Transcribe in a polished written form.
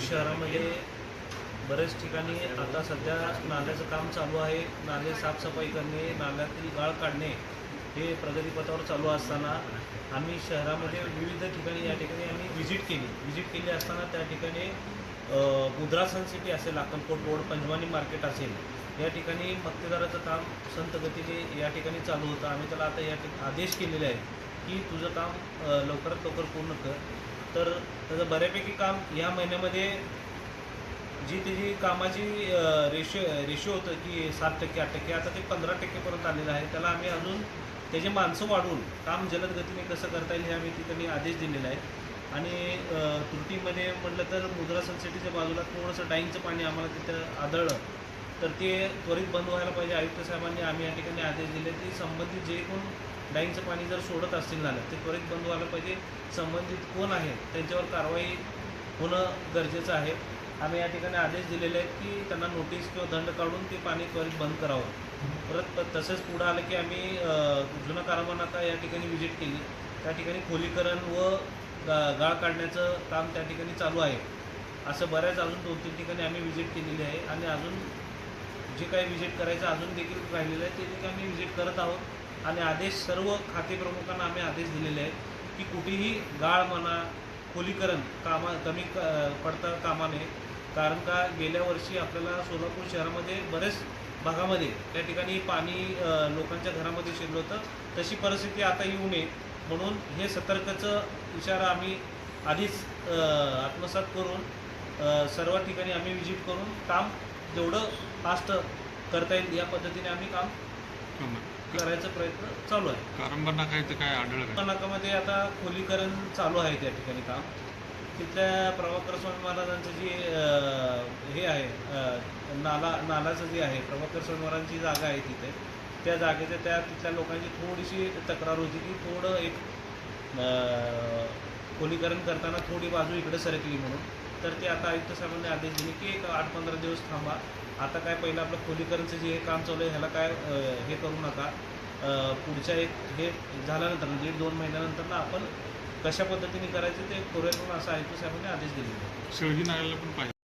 शहरामध्ये बऱ्याच ठिकाणी आता सध्या नाल्याचं काम चालू आहे. नाले साफसफाई करणे, नाल्यातील गाळ काढणे हे प्रगतीपथावर चालू असताना आम्ही शहरामध्ये विविध ठिकाणी या ठिकाणी आम्ही व्हिजिट केली असताना त्या ठिकाणी मुद्रा सन सिटी असेल, अक्कलकोट रोड, पंजवानी मार्केट असेल, या ठिकाणी मक्तेदाराचं काम संत गतीने या ठिकाणी चालू होतं. आम्ही त्याला आता आदेश केलेले आहेत की तुझं काम लवकरात लवकर पूर्ण कर. तर त्याचं बऱ्यापैकी काम या महिन्यामध्ये जी त्याची कामाची रेशो होतं की 7%, 8%, आता ते 15%पर्यंत आलेलं आहे. त्याला आम्ही अजून त्याचे माणसं वाढवून काम जलद गतीने कसं करता येईल हे आम्ही ठिकाणी आदेश दिलेला आहे. आणि त्रुटीमध्ये म्हटलं तर मुद्रा सनसिटीच्या बाजूला थोडंसं डाईंगचं पाणी आम्हाला तिथं आढळलं, तर ते त्वरित बंद व्हायला पाहिजे. आयुक्त साहेबांनी आम्ही या ठिकाणी आदेश दिले की संबंधित जे कोण डाईंगचं पाणी जर सोडत असतील नाल्यात ते त्वरित बंद व्हायला पाहिजे. संबंधित कोण आहे त्यांच्यावर कारवाई होणं गरजेचं आहे. आम्ही या ठिकाणी आदेश दिलेले आहेत की त्यांना नोटीस किंवा दंड काढून ते पाणी त्वरित बंद करावं. परत तसंच पुढं आलं की आम्ही जुना कारवान आता या ठिकाणी व्हिजिट केली. त्या ठिकाणी खोलीकरण व गाळ काढण्याचं काम त्या ठिकाणी चालू आहे. असं बऱ्याच अजून 2-3 ठिकाणी आम्ही व्हिजिट केलेली आहे आणि अजून जे काही व्हिजिट करायचं अजून देखील राहिलेलं आहे ते देखील आम्ही व्हिजिट करत आहोत. आणि आदेश सर्व खाते प्रमुखांना आम्ही आदेश दिलेले आहेत की कुठेही गाळ म्हणा, खोलीकरण कमी पडता कामा नये. कारण का गेल्या वर्षी आपल्याला सोलापूर शहरामध्ये बरेच भागामध्ये त्या ठिकाणी पाणी लोकांच्या घरामध्ये शिरलं होतं. तशी परिस्थिती आता येऊ नये म्हणून हे सतर्कचं इशारा आम्ही आधीच आत्मसात करून सर्व ठिकाणी आम्ही व्हिजिट करून काम जेवढं फास्ट करता येईल या पद्धतीने आम्ही काम करायचा प्रयत्न चालू आहे. कारंबा नाका इथं काय आढळलं? नाकामध्ये आता खोलीकरण चालू आहे त्या ठिकाणी काम. तिथल्या प्रभाकर स्वामी महाराजांचं जे हे आहे नालाचं जे आहे, प्रभाकर स्वामी महाराजांची जागा आहे तिथे, त्या जागेच्या तिथल्या लोकांची थोडीशी तक्रार होती की थोडं एक खोलीकरण करताना थोडी बाजू इकडे सरकली म्हणून. तर ते आता आयुक्त साहेबांनी आदेश दिले की एक 8-15 दिवस थांबा. आता काय पहिलं आपलं खोलीकरणचं जे हे काम चालू आहे ह्याला काय हे करू नका. पुढच्या हे झाल्यानंतर 1.5-2 महिन्यानंतर ना आपण कशा पद्धतीने करायचं ते करूया म्हणून असं आयुक्त साहेबांनी आदेश दिलेला आहे. शहरी नाल्याला पण पाहिजे.